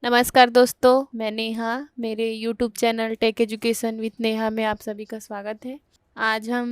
नमस्कार दोस्तों, मैं नेहा। मेरे YouTube channel tech education with Neha में आप सभी का स्वागत है। आज हम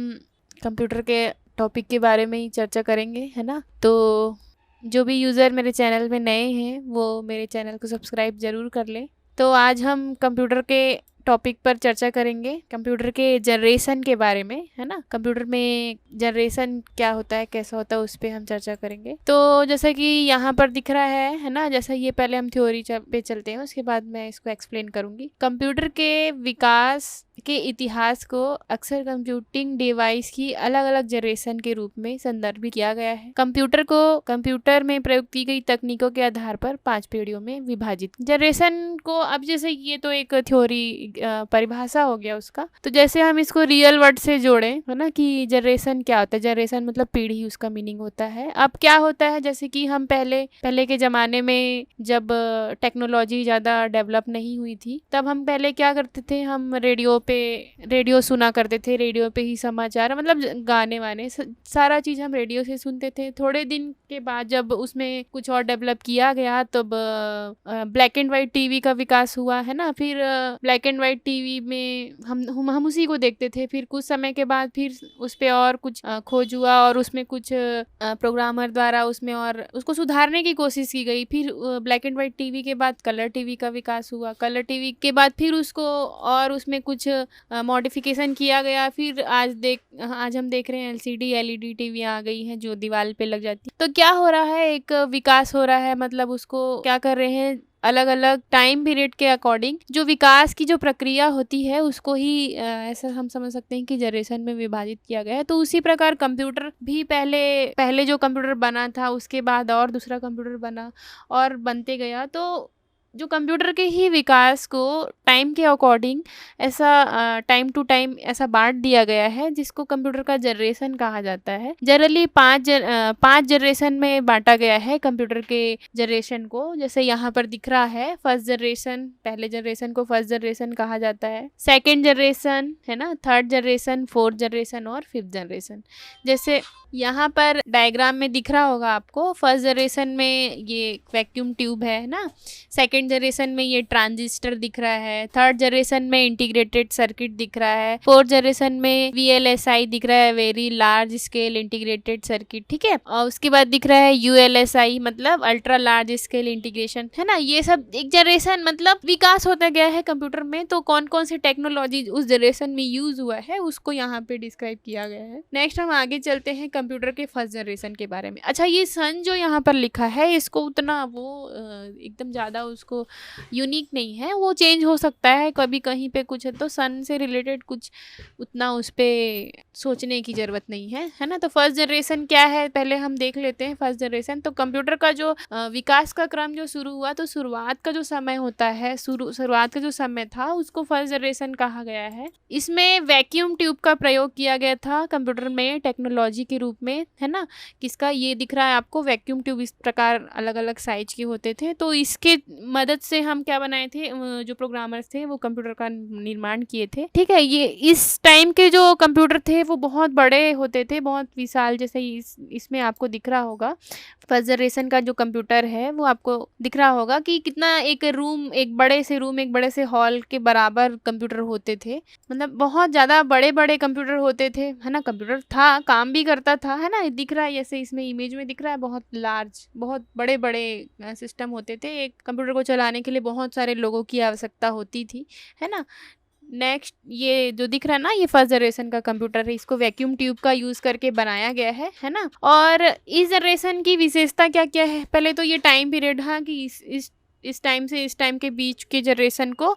कंप्यूटर के टॉपिक के बारे में ही चर्चा करेंगे, है ना। तो जो भी यूज़र मेरे चैनल में नए हैं वो मेरे चैनल को सब्सक्राइब ज़रूर कर लें। तो आज हम कंप्यूटर के टॉपिक पर चर्चा करेंगे, कंप्यूटर के जनरेशन के बारे में, है ना। कंप्यूटर में जनरेशन क्या होता है, कैसा होता है, उस पर हम चर्चा करेंगे। तो जैसा कि यहाँ पर दिख रहा है ना, जैसा ये पहले हम थ्योरी पे चलते हैं, उसके बाद मैं इसको एक्सप्लेन करूँगी। कंप्यूटर के विकास के इतिहास को अक्सर कंप्यूटिंग डिवाइस की अलग अलग जनरेशन के रूप में संदर्भित किया गया है। कंप्यूटर को कंप्यूटर में प्रयोग की गई तकनीकों के आधार पर 5 पीढ़ियों में विभाजित जनरेशन को। अब जैसे ये तो एक थ्योरी परिभाषा हो गया उसका, तो जैसे हम इसको रियल वर्ड से जोड़े, है ना, कि जनरेशन क्या होता है। जनरेशन मतलब पीढ़ी, उसका मीनिंग होता है। अब क्या होता है, जैसे कि हम पहले के ज़माने में जब टेक्नोलॉजी ज़्यादा डेवलप नहीं हुई थी, तब हम पहले क्या करते थे, हम रेडियो सुना करते थे। रेडियो पे ही समाचार, मतलब गाने वाने सारा चीज़ हम रेडियो से सुनते थे। थोड़े दिन के बाद जब उसमें कुछ और डेवलप किया गया, तब ब्लैक एंड वाइट टीवी का विकास हुआ, है ना। फिर ब्लैक एंड वाइट टीवी में हम उसी को देखते थे। फिर कुछ समय के बाद फिर उस पर और कुछ खोज हुआ, और उसमें कुछ प्रोग्रामर द्वारा उसमें और उसको सुधारने की कोशिश की गई। फिर ब्लैक एंड वाइट टीवी के बाद कलर टीवी का विकास हुआ। कलर टीवी के बाद फिर उसको और उसमें कुछ मॉडिफिकेशन किया गया। फिर आज हम देख रहे हैं एलसीडी एलईडी टीवी आ गई है जो दीवार पे लग जाती है। तो क्या हो रहा है, एक विकास हो रहा है। मतलब उसको क्या कर रहे हैं, अलग अलग टाइम पीरियड के अकॉर्डिंग जो विकास की जो प्रक्रिया होती है उसको ही ऐसा हम समझ सकते हैं कि जनरेशन में विभाजित किया गया है। तो उसी प्रकार कंप्यूटर भी पहले जो कंप्यूटर बना था उसके बाद और दूसरा कंप्यूटर बना और बनते गया। तो जो कंप्यूटर के ही विकास को टाइम के अकॉर्डिंग ऐसा टाइम टू टाइम ऐसा बांट दिया गया है, जिसको कंप्यूटर का जनरेशन कहा जाता है। जनरली 5 जनरेशन में बांटा गया है कंप्यूटर के जनरेशन को। जैसे यहाँ पर दिख रहा है, फर्स्ट जनरेशन, पहले जनरेशन को फर्स्ट जनरेशन कहा जाता है। सेकेंड जनरेशन, है ना, थर्ड जनरेशन, फोर्थ जनरेशन और फिफ्थ जनरेशन। जैसे यहाँ पर डायग्राम में दिख रहा होगा आपको, फर्स्ट जनरेशन में ये वैक्यूम ट्यूब है ना। सेकेंड जनरेशन में ये ट्रांजिस्टर दिख रहा है। थर्ड जनरेशन में इंटीग्रेटेड सर्किट दिख रहा है। फोर्थ जनरेशन में वीएलएसआई दिख रहा है, very large scale integrated circuit, ठीक है। और उसके बाद दिख रहा है यूएलएसआई, मतलब अल्ट्रा लार्ज स्केल इंटीग्रेशन, है ना। ये सब एक जनरेशन मतलब विकास होता गया है कंप्यूटर में। तो कौन कौन से टेक्नोलॉजी उस जनरेशन में यूज हुआ है उसको यहाँ पे डिस्क्राइब किया गया है। नेक्स्ट हम आगे चलते हैं कंप्यूटर के फर्स्ट जनरेशन के बारे में। अच्छा, ये सन जो यहाँ पर लिखा है, इसको उतना वो एकदम ज़्यादा उसको यूनिक नहीं है, वो चेंज हो सकता है कभी कहीं पे कुछ है। तो सन से रिलेटेड कुछ उतना उस पर सोचने की ज़रूरत नहीं है, है ना। तो फर्स्ट जनरेशन क्या है पहले हम देख लेते हैं। फर्स्ट जनरेशन तो कंप्यूटर का जो विकास का क्रम जो शुरू हुआ, तो शुरुआत का जो समय होता है, शुरुआत का जो समय था उसको फर्स्ट जनरेशन कहा गया है। इसमें वैक्यूम ट्यूब का प्रयोग किया गया था कंप्यूटर में टेक्नोलॉजी के रूप में, है ना। किसका, ये दिख रहा है आपको, वैक्यूम ट्यूब इस प्रकार अलग अलग साइज के होते थे। तो इसके मदद से हम क्या बनाए थे, जो प्रोग्रामर्स थे वो कंप्यूटर का निर्माण किए थे, ठीक है। ये इस टाइम के जो कंप्यूटर थे वो बहुत बड़े होते थे, बहुत विशाल। जैसे इसमें आपको दिख रहा होगा फर्स्ट जनरेशन का जो कंप्यूटर है वो आपको दिख रहा होगा कि कितना एक बड़े से हॉल के बराबर कंप्यूटर होते थे। मतलब बहुत ज़्यादा बड़े बड़े कंप्यूटर होते थे, है ना। कंप्यूटर था, काम भी करता था, है ना। दिख रहा है जैसे इसमें इमेज में दिख रहा है, बहुत लार्ज, बहुत बड़े बड़े सिस्टम होते थे। एक कंप्यूटर को चलाने के लिए बहुत सारे लोगों की आवश्यकता होती थी, है ना। नेक्स्ट ये जो दिख रहा है ना, ये फर्स्ट जनरेशन का कंप्यूटर है। इसको वैक्यूम ट्यूब का यूज करके बनाया गया है ना। और इस जनरेशन की विशेषता क्या क्या है, पहले तो ये टाइम पीरियड, हाँ, कि इस टाइम से इस टाइम के बीच के जनरेशन को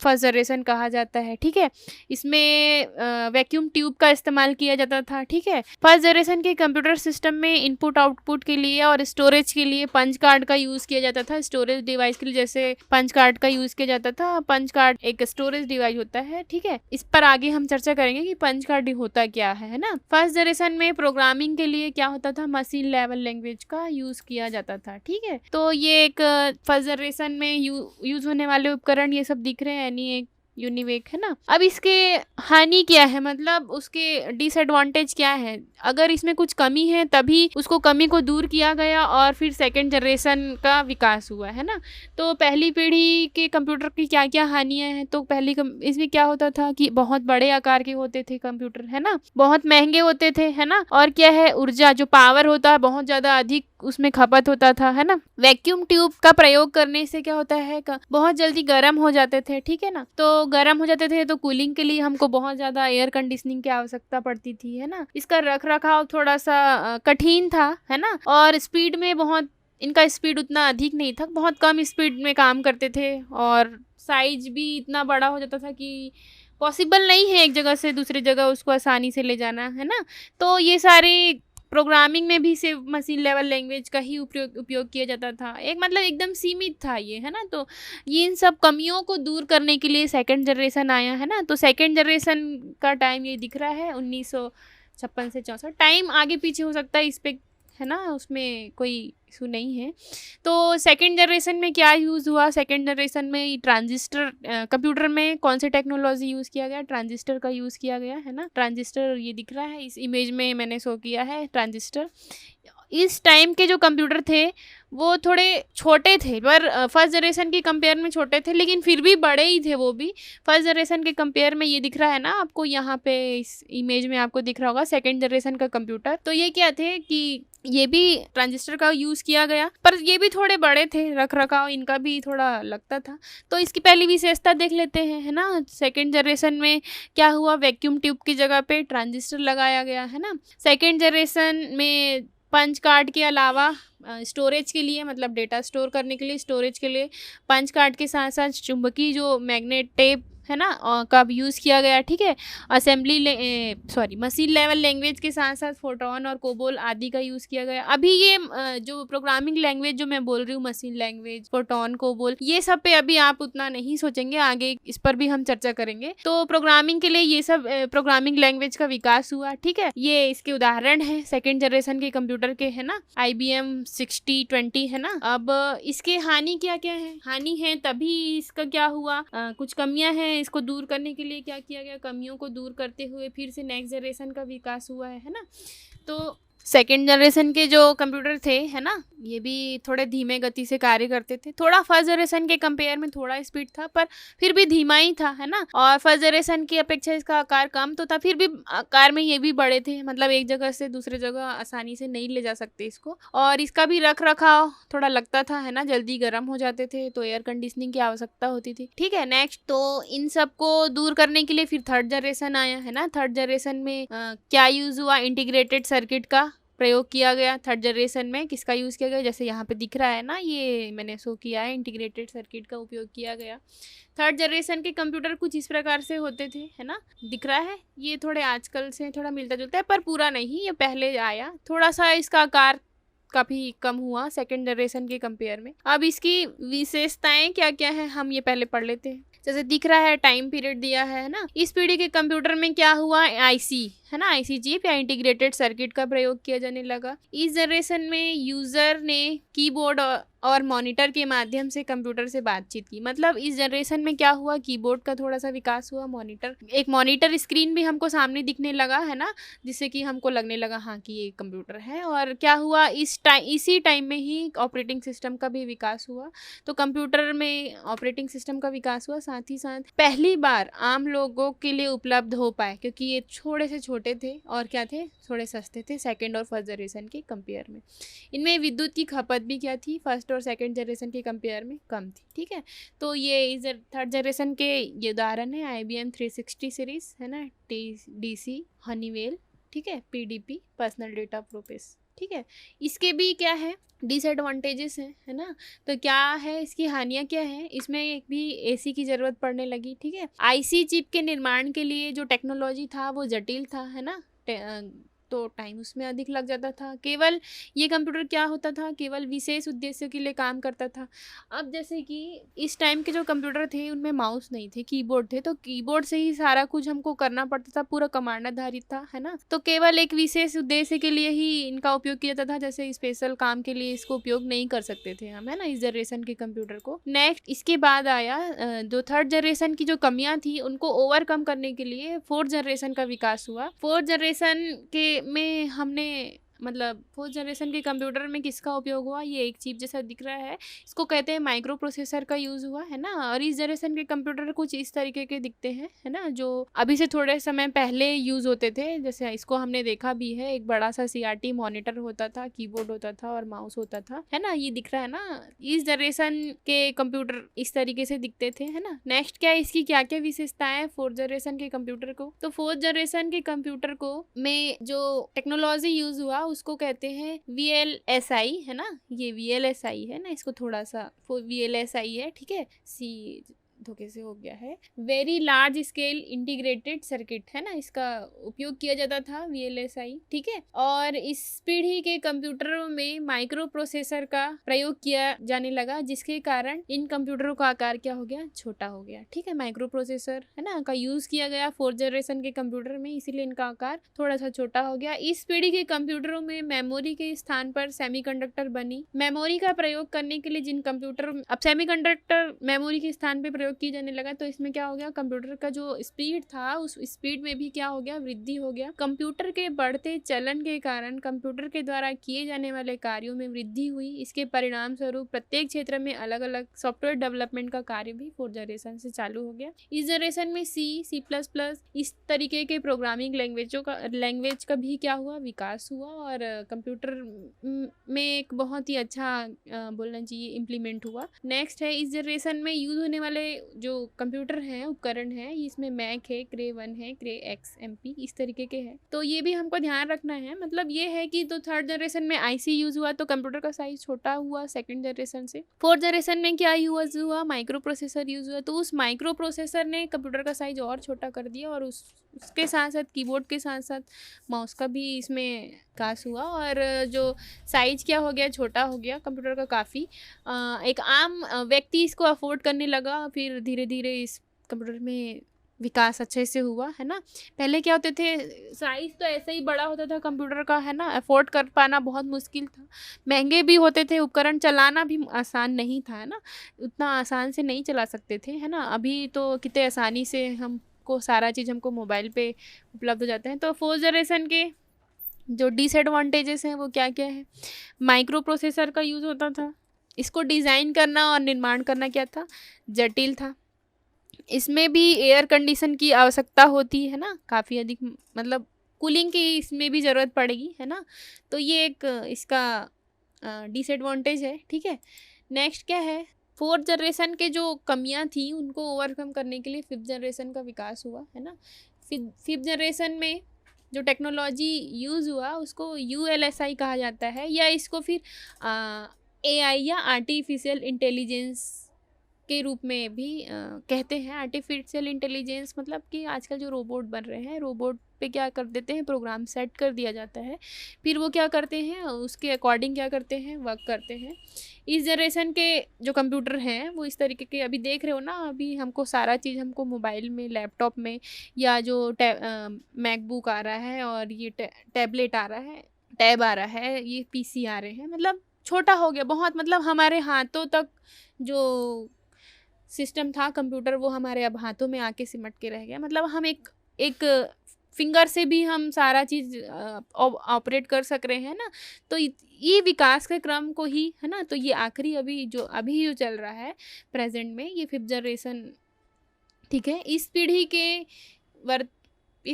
फर्स्ट जनरेशन कहा जाता है, ठीक है। इसमें वैक्यूम ट्यूब का इस्तेमाल किया जाता था, ठीक है। फर्स्ट जनरेशन के कंप्यूटर सिस्टम में इनपुट आउटपुट के लिए और स्टोरेज के लिए पंच कार्ड का यूज़ किया जाता था। स्टोरेज डिवाइस के लिए जैसे पंच कार्ड का यूज़ किया जाता था। पंच कार्ड एक स्टोरेज डिवाइस होता है, ठीक है। इस पर आगे हम चर्चा करेंगे कि पंच कार्ड होता क्या है ना। फर्स्ट जनरेशन में प्रोग्रामिंग के लिए क्या होता था, मशीन लेवल लैंग्वेज का यूज़ किया जाता था, ठीक है। तो ये एक फर्स्ट जनरेशन में यूज़ होने वाले उपकरण ये सब दिख रहे हैं, यानी एक यूनिवेक, है ना। अब इसके हानि क्या है, मतलब उसके डिसएडवांटेज क्या है। अगर इसमें कुछ कमी है तभी उसको कमी को दूर किया गया और फिर सेकंड जनरेशन का विकास हुआ, है ना। तो पहली पीढ़ी के कंप्यूटर की क्या क्या हानियां हैं, तो इसमें क्या होता था कि बहुत बड़े आकार के होते थे कंप्यूटर, है ना, बहुत महंगे होते थे, है ना। और क्या है, ऊर्जा जो पावर होता है बहुत ज्यादा अधिक उसमें खपत होता था, है ना। वैक्यूम ट्यूब का प्रयोग करने से क्या होता है, बहुत जल्दी गर्म हो जाते थे, ठीक है ना। तो गर्म हो जाते थे तो कूलिंग के लिए हमको बहुत ज्यादा एयर कंडीशनिंग की आवश्यकता पड़ती थी, है ना। इसका रख रखाव थोड़ा सा कठिन था, है ना। और स्पीड में बहुत, इनका स्पीड उतना अधिक नहीं था, बहुत कम स्पीड में काम करते थे। और साइज भी इतना बड़ा हो जाता था कि पॉसिबल नहीं है एक जगह से दूसरी जगह उसको आसानी से ले जाना, है ना। तो ये सारे प्रोग्रामिंग में भी सिर्फ मशीन लेवल लैंग्वेज का ही उपयोग किया जाता था, एक मतलब एकदम सीमित था ये, है ना। तो ये इन सब कमियों को दूर करने के लिए सेकंड जनरेशन आया, है ना। तो सेकंड जनरेशन का टाइम ये दिख रहा है 1956 से 64, टाइम आगे पीछे हो सकता है इस पे, है ना, उसमें कोई इशू नहीं है। तो सेकंड जनरेशन में क्या यूज़ हुआ, सेकंड जनरेशन में ट्रांजिस्टर, कंप्यूटर में कौन सी टेक्नोलॉजी यूज़ किया गया, ट्रांजिस्टर का यूज़ किया गया, है ना। ट्रांजिस्टर ये दिख रहा है, इस इमेज में मैंने शो किया है ट्रांजिस्टर। इस टाइम के जो कंप्यूटर थे वो थोड़े छोटे थे, पर फर्स्ट जनरेशन के कंपेयर में छोटे थे, लेकिन फिर भी बड़े ही थे वो भी फर्स्ट जनरेशन के कंपेयर में। ये दिख रहा है ना आपको, यहाँ पे इस इमेज में आपको दिख रहा होगा सेकंड जनरेशन का कंप्यूटर। तो ये क्या थे कि ये भी ट्रांजिस्टर का यूज़ किया गया, पर ये भी थोड़े बड़े थे, रख रखाव इनका भी थोड़ा लगता था। तो इसकी पहली विशेषता देख लेते हैं, है ना। सेकंड जनरेशन में क्या हुआ, वैक्यूम ट्यूब की जगह पे ट्रांजिस्टर लगाया गया, है ना। सेकंड जनरेशन में पंच कार्ड के अलावा स्टोरेज के लिए, मतलब डेटा स्टोर करने के लिए, स्टोरेज के लिए पंच कार्ड के साथ साथ चुंबकीय जो मैग्नेट टेप, है ना, का यूज़ किया गया, ठीक है। मशीन लेवल लैंग्वेज के साथ साथ फोटोन और कोबोल आदि का यूज़ किया गया। अभी ये जो प्रोग्रामिंग लैंग्वेज जो मैं बोल रही हूँ, मशीन लैंग्वेज, फोटोन, कोबोल, ये सब पे अभी आप उतना नहीं सोचेंगे, आगे इस पर भी हम चर्चा करेंगे। तो प्रोग्रामिंग के लिए ये सब प्रोग्रामिंग लैंग्वेज का विकास हुआ, ठीक है। ये इसके उदाहरण है सेकेंड जनरेशन के कंप्यूटर के, है ना। IBM 6020, है ना। अब इसके हानि क्या क्या है, हानि है तभी इसका क्या हुआ, कुछ कमियां हैं, इसको दूर करने के लिए क्या किया गया, कमियों को दूर करते हुए फिर से नेक्स्ट जनरेशन का विकास हुआ है ना। तो सेकेंड जनरेशन के जो कंप्यूटर थे, है ना, ये भी थोड़े धीमे गति से कार्य करते थे, थोड़ा फर्स्ट जनरेशन के कंपेयर में थोड़ा स्पीड था, पर फिर भी धीमा ही था, है ना। और फर्स्ट जनरेशन की अपेक्षा इसका आकार कम तो था, फिर भी आकार में ये भी बड़े थे, मतलब एक जगह से दूसरे जगह आसानी से नहीं ले जा सकते इसको। और इसका भी रख रखाव थोड़ा लगता था, है ना, जल्दी गर्म हो जाते थे तो एयर कंडीशनिंग की आवश्यकता होती थी, ठीक है। नेक्स्ट, तो इन सब को दूर करने के लिए फिर थर्ड जनरेशन आया, है ना। थर्ड जनरेशन में क्या यूज हुआ, इंटीग्रेटेड सर्किट का प्रयोग किया गया। थर्ड जनरेशन में किसका यूज़ किया गया, जैसे यहाँ पे दिख रहा है ना, ये मैंने शो किया है, इंटीग्रेटेड सर्किट का उपयोग किया गया। थर्ड जनरेशन के कंप्यूटर कुछ इस प्रकार से होते थे, है ना, दिख रहा है। ये थोड़े आजकल से थोड़ा मिलता जुलता है, पर पूरा नहीं, ये पहले आया, थोड़ा सा इसका आकार काफ़ी कम हुआ सेकेंड जनरेशन के कंपेयर में। अब इसकी विशेषताएं क्या क्या है हम ये पहले पढ़ लेते हैं। जैसे दिख रहा है टाइम पीरियड दिया है ना। इस पीढ़ी के कंप्यूटर में क्या हुआ, आईसी, है ना, आईसी चिप या इंटीग्रेटेड सर्किट का प्रयोग किया जाने लगा। इस जनरेशन में यूजर ने कीबोर्ड और मॉनिटर के माध्यम से कंप्यूटर से बातचीत की। मतलब इस जनरेशन में क्या हुआ, कीबोर्ड का थोड़ा सा विकास हुआ, एक मॉनिटर स्क्रीन भी हमको सामने दिखने लगा, है ना, जिससे कि हमको लगने लगा हाँ कि ये कंप्यूटर है। और क्या हुआ, इसी टाइम में ही ऑपरेटिंग सिस्टम का भी विकास हुआ। तो कंप्यूटर में ऑपरेटिंग सिस्टम का विकास हुआ, साथ ही साथ पहली बार आम लोगों के लिए उपलब्ध हो पाए, क्योंकि ये थोड़े से छोटे थे और क्या थे, थोड़े सस्ते थे सेकेंड और फर्स्ट जनरेशन के कंपेयर में। इनमें विद्युत की खपत भी क्या थी, फर्स्ट और सेकेंड जनरेशन के कंपेयर में कम थी, ठीक है। तो ये इस थर्ड जनरेशन के ये उदाहरण है, IBM 360 सीरीज, है ना, DC, हनीवेल, ठीक है, PDP, पर्सनल डेटा प्रोसेस, ठीक है। इसके भी क्या है, डिसएडवांटेजेस हैं, है ना। तो क्या है, इसकी हानियाँ क्या है, इसमें एक भी AC की ज़रूरत पड़ने लगी, ठीक है। IC चिप के निर्माण के लिए जो टेक्नोलॉजी था वो जटिल था, है ना। तो टाइम उसमें अधिक लग जाता था। केवल ये कंप्यूटर क्या होता था, केवल विशेष उद्देश्य के लिए काम करता था। अब जैसे कि इस टाइम के जो कंप्यूटर थे उनमें माउस नहीं थे, कीबोर्ड थे, तो कीबोर्ड से ही सारा कुछ हमको करना पड़ता था, पूरा कमांड आधारित था, है ना। तो केवल एक विशेष उद्देश्य के लिए ही इनका उपयोग किया जाता था, जैसे स्पेशल काम के लिए इसको उपयोग नहीं कर सकते थे हम, है ना, इस जनरेशन के कंप्यूटर को। नेक्स्ट इसके बाद आया जो थर्ड जनरेशन की जो कमियां थी उनको ओवरकम करने के लिए फोर्थ जनरेशन का विकास हुआ। फोर्थ जनरेशन के में हमने मतलब फोर्थ जनरेशन के कंप्यूटर में किसका उपयोग हुआ, ये एक चिप जैसा दिख रहा है, इसको कहते हैं माइक्रो प्रोसेसर का यूज हुआ, है ना। और इस जनरेशन के कंप्यूटर कुछ इस तरीके के दिखते हैं, है ना, जो अभी से थोड़े समय पहले यूज होते थे। जैसे इसको हमने देखा भी है, एक बड़ा सा CRT मॉनिटर होता था, कीबोर्ड होता था और माउस होता था, है ना, ये दिख रहा है ना। इस जनरेशन के कंप्यूटर इस तरीके से दिखते थे, है ना। नेक्स्ट क्या है, इसकी क्या क्या विशेषताएं है फोर्थ जनरेशन के कंप्यूटर को। तो फोर्थ जनरेशन के कंप्यूटर को में जो टेक्नोलॉजी यूज हुआ उसको कहते हैं VLSI, है ना, ये VLSI है ना, इसको थोड़ा सा VLSI है, ठीक है, सी धोखे से हो गया है, very large scale integrated circuit, है ना, इसका उपयोग किया जाता था VLSI, ठीक है। और इस पीढ़ी के कंप्यूटरों में माइक्रो प्रोसेसर का प्रयोग किया जाने लगा, जिसके कारण इन कंप्यूटरों का आकार क्या हो गया, छोटा हो गया, ठीक है। माइक्रो प्रोसेसर, है ना, का यूज किया गया फोर्थ जनरेशन के कंप्यूटर में, इसीलिए इनका आकार थोड़ा सा छोटा हो गया। इस पीढ़ी के कंप्यूटरों में मेमोरी के स्थान पर सेमीकंडक्टर बनी। मेमोरी का प्रयोग करने के लिए जिन कंप्यूटर, अब सेमीकंडक्टर मेमोरी के स्थान पर प्रयोग की जाने लगा, तो इसमें क्या हो गया, कंप्यूटर का जो स्पीड था उस स्पीड में भी क्या हो गया, वृद्धि हो गया। कंप्यूटर के बढ़ते चलन के कारण कंप्यूटर के द्वारा किए जाने वाले कार्यों में वृद्धि हुई। इसके परिणाम स्वरूप प्रत्येक क्षेत्र में अलग अलग सॉफ्टवेयर डेवलपमेंट का कार्य भी फोर्थ जनरेशन से चालू हो गया। इस जनरेशन में C++ इस तरीके के प्रोग्रामिंग लैंग्वेज का भी क्या हुआ, विकास हुआ, और कंप्यूटर में एक बहुत ही अच्छा बोलना चाहिए इम्प्लीमेंट हुआ। नेक्स्ट है, इस जनरेशन में यूज होने वाले जो कंप्यूटर हैं, उपकरण हैं, इसमें मैक है, क्रे 1 है, क्रे XMP, इस तरीके के हैं। तो ये भी हमको ध्यान रखना है। मतलब ये है कि तो थर्ड जनरेशन में IC यूज हुआ तो कंप्यूटर का साइज छोटा हुआ सेकंड जनरेशन से। फोर्थ जनरेशन में क्या यूज हुआ, माइक्रो प्रोसेसर यूज हुआ, तो उस माइक्रो प्रोसेसर ने कंप्यूटर का साइज और छोटा कर दिया, और उसके साथ साथ कीबोर्ड के साथ साथ माउस का भी इसमें विकास हुआ, और जो साइज क्या हो गया, छोटा हो गया कंप्यूटर का काफ़ी। एक आम व्यक्ति इसको अफोर्ड करने लगा, फिर धीरे धीरे इस कंप्यूटर में विकास अच्छे से हुआ, है ना। पहले क्या होते थे, साइज तो ऐसे ही बड़ा होता था कंप्यूटर का, है ना, अफोर्ड कर पाना बहुत मुश्किल था, महंगे भी होते थे, उपकरण चलाना भी आसान नहीं था, है ना, उतना आसान से नहीं चला सकते थे, है ना। अभी तो कितने आसानी से हमको सारा चीज़ हमको मोबाइल पे उपलब्ध हो जाते हैं। तो फोर्थ जनरेशन के जो डिसएडवांटेजेस हैं वो क्या क्या है, माइक्रो प्रोसेसर का यूज़ होता था, इसको डिज़ाइन करना और निर्माण करना क्या था, जटिल था। इसमें भी एयर कंडीशन की आवश्यकता होती है ना, काफ़ी अधिक, मतलब कूलिंग की इसमें भी ज़रूरत पड़ेगी, है ना। तो ये एक इसका डिसएडवांटेज है, ठीक है। नेक्स्ट क्या है, फोर्थ जनरेशन के जो कमियां थी उनको ओवरकम करने के लिए फिफ्थ जनरेशन का विकास हुआ, है ना। फिफ्थ जनरेशन में जो टेक्नोलॉजी यूज़ हुआ उसको ULSI कहा जाता है, या इसको फिर AI या आर्टिफिशियल इंटेलिजेंस के रूप में भी कहते हैं। आर्टिफिशियल इंटेलिजेंस मतलब कि आजकल जो रोबोट बन रहे हैं, रोबोट पे क्या कर देते हैं, प्रोग्राम सेट कर दिया जाता है, फिर वो क्या करते हैं, उसके अकॉर्डिंग क्या करते हैं, वर्क करते हैं। इस जनरेशन के जो कंप्यूटर हैं वो इस तरीके के, अभी देख रहे हो ना, अभी हमको सारा चीज़ हमको मोबाइल में, लैपटॉप में, या जो मैकबुक आ रहा है, और ये टैबलेट आ रहा है, टैब आ रहा है, ये PC आ रहे हैं, मतलब छोटा हो गया बहुत, मतलब हमारे हाथों तक जो सिस्टम था कंप्यूटर वो हमारे अब हाथों में आके सिमट के रह गया। मतलब हम एक फिंगर से भी हम सारा चीज़ ऑपरेट कर सक रहे हैं ना। तो ये विकास के क्रम को ही, है ना, तो ये आखिरी अभी जो चल रहा है प्रेजेंट में, ये फिफ्थ जनरेशन, ठीक है। इस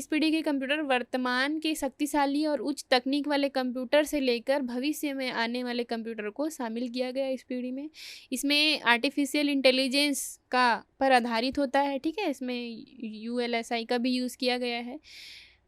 पीढ़ी के कंप्यूटर वर्तमान के शक्तिशाली और उच्च तकनीक वाले कंप्यूटर से लेकर भविष्य में आने वाले कंप्यूटर को शामिल किया गया इस पीढ़ी में। इसमें आर्टिफिशियल इंटेलिजेंस का पर आधारित होता है, ठीक है। इसमें ULSI का भी यूज़ किया गया है।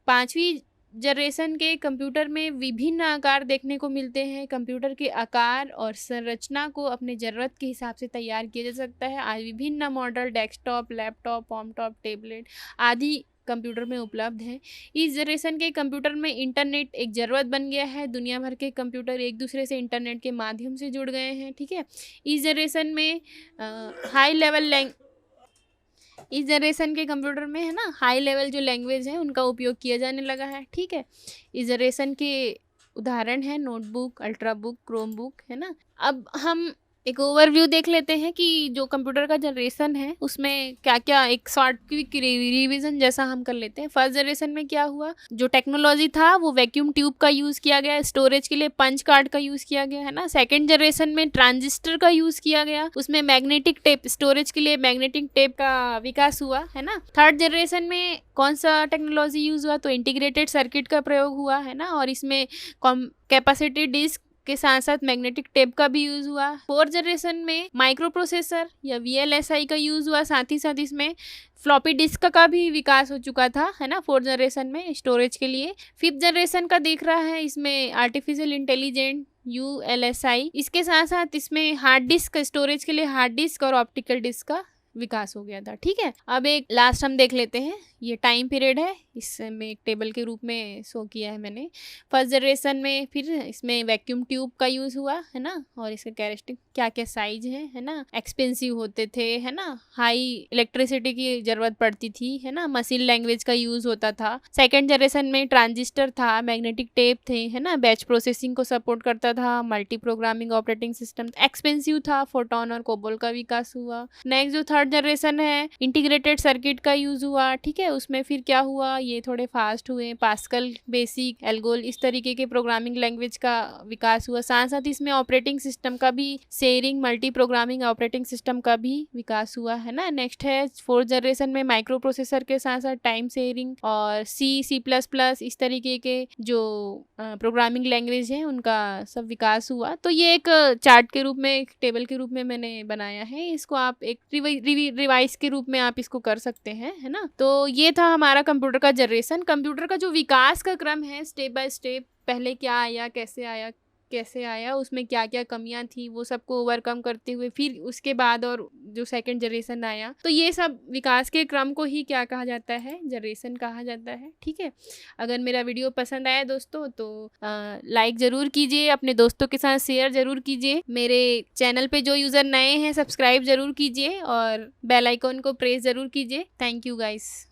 पाँचवीं जनरेशन के कंप्यूटर में विभिन्न आकार देखने को मिलते हैं। कंप्यूटर के आकार और संरचना को अपने ज़रूरत के हिसाब से तैयार किया जा सकता है। आज विभिन्न मॉडल डेस्कटॉप, लैपटॉप, होमटॉप, टैबलेट आदि कंप्यूटर में उपलब्ध है। इस जनरेशन के कंप्यूटर में इंटरनेट एक ज़रूरत बन गया है। दुनिया भर के कंप्यूटर एक दूसरे से इंटरनेट के माध्यम से जुड़ गए हैं, ठीक है। इस जनरेशन में हाई लेवल लैंग इस जनरेशन के कंप्यूटर में है ना हाई लेवल जो लैंग्वेज है उनका उपयोग किया जाने लगा है, ठीक है। इस जनरेशन के उदाहरण है नोटबुक, अल्ट्राबुक, क्रोमबुक, है ना। अब हम एक ओवरव्यू देख लेते हैं कि जो कंप्यूटर का जनरेशन है उसमें क्या क्या, एक शॉर्ट क्विक रिवीजन जैसा हम कर लेते हैं। फर्स्ट जनरेशन में क्या हुआ, जो टेक्नोलॉजी था वो वैक्यूम ट्यूब का यूज़ किया गया, स्टोरेज के लिए पंच कार्ड का यूज़ किया गया, है ना। सेकंड जनरेशन में ट्रांजिस्टर का यूज़ किया गया, उसमें मैग्नेटिक टेप, स्टोरेज के लिए मैग्नेटिक टेप का विकास हुआ, है ना। थर्ड जनरेशन में कौन सा टेक्नोलॉजी यूज़ हुआ, तो इंटीग्रेटेड सर्किट का प्रयोग हुआ, है ना, और इसमें कैपेसिटी डिस्क के साथ साथ मैग्नेटिक टेप का भी यूज हुआ। फोर्थ जनरेशन में माइक्रो प्रोसेसर या VLSI का यूज हुआ, साथ ही साथ इसमें फ्लॉपी डिस्क का भी विकास हो चुका था, है ना, फोर्थ जनरेशन में स्टोरेज के लिए। फिफ्थ जनरेशन का देख रहा है, इसमें आर्टिफिशियल इंटेलिजेंट ULSI, इसके साथ साथ इसमें हार्ड डिस्क, स्टोरेज के लिए हार्ड डिस्क और ऑप्टिकल डिस्क का विकास हो गया था, ठीक है। अब एक लास्ट हम देख लेते हैं, ये टाइम पीरियड है, इसमें एक टेबल के रूप में शो किया है मैंने। फर्स्ट जनरेशन में फिर इसमें वैक्यूम ट्यूब का यूज़ हुआ, है ना, और इसके कैरेक्टरिस्टिक क्या क्या साइज है ना, एक्सपेंसिव होते थे, है ना, हाई इलेक्ट्रिसिटी की ज़रूरत पड़ती थी, है ना, मशीन लैंग्वेज का यूज़ होता था। सेकेंड जनरेशन में ट्रांजिस्टर था, मैग्नेटिक टेप थे, है ना, बैच प्रोसेसिंग को सपोर्ट करता था, multi programming operating system expensive था, फोटोन और कोबोल का विकास हुआ। नेक्स्ट जो थर्ड जनरेशन है, इंटीग्रेटेड सर्किट का यूज़ हुआ, ठीक है। उसमें फिर क्या हुआ, ये थोड़े फास्ट हुए, पास्कल, बेसिक, एल्गोल, इस तरीके के प्रोग्रामिंग लैंग्वेज का विकास हुआ। साथ साथ इसमें ऑपरेटिंग सिस्टम का भी, sharing multi programming operating system का भी विकास हुआ, है ना। नेक्स्ट है फोर्थ जनरेशन में माइक्रो प्रोसेसर के साथ साथ टाइम शेयरिंग और C++, इस तरीके के जो प्रोग्रामिंग लैंग्वेज है उनका सब विकास हुआ। तो ये एक चार्ट के रूप में, एक टेबल के रूप में मैंने बनाया है, इसको आप एक रिवाइज के रूप में आप इसको कर सकते हैं, है ना। तो ये था हमारा कंप्यूटर का जनरेशन। कंप्यूटर का जो विकास का क्रम है, स्टेप बाय स्टेप, पहले क्या आया, कैसे आया, उसमें क्या क्या कमियां थी, वो सबको ओवरकम करते हुए फिर उसके बाद और जो सेकंड जनरेशन आया, तो ये सब विकास के क्रम को ही क्या कहा जाता है, जनरेशन कहा जाता है, ठीक है। अगर मेरा वीडियो पसंद आया दोस्तों तो लाइक ज़रूर कीजिए, अपने दोस्तों के साथ शेयर ज़रूर कीजिए, मेरे चैनल पे जो यूज़र नए हैं सब्सक्राइब ज़रूर कीजिए और बेल आइकॉन को प्रेस ज़रूर कीजिए। Thank you guys.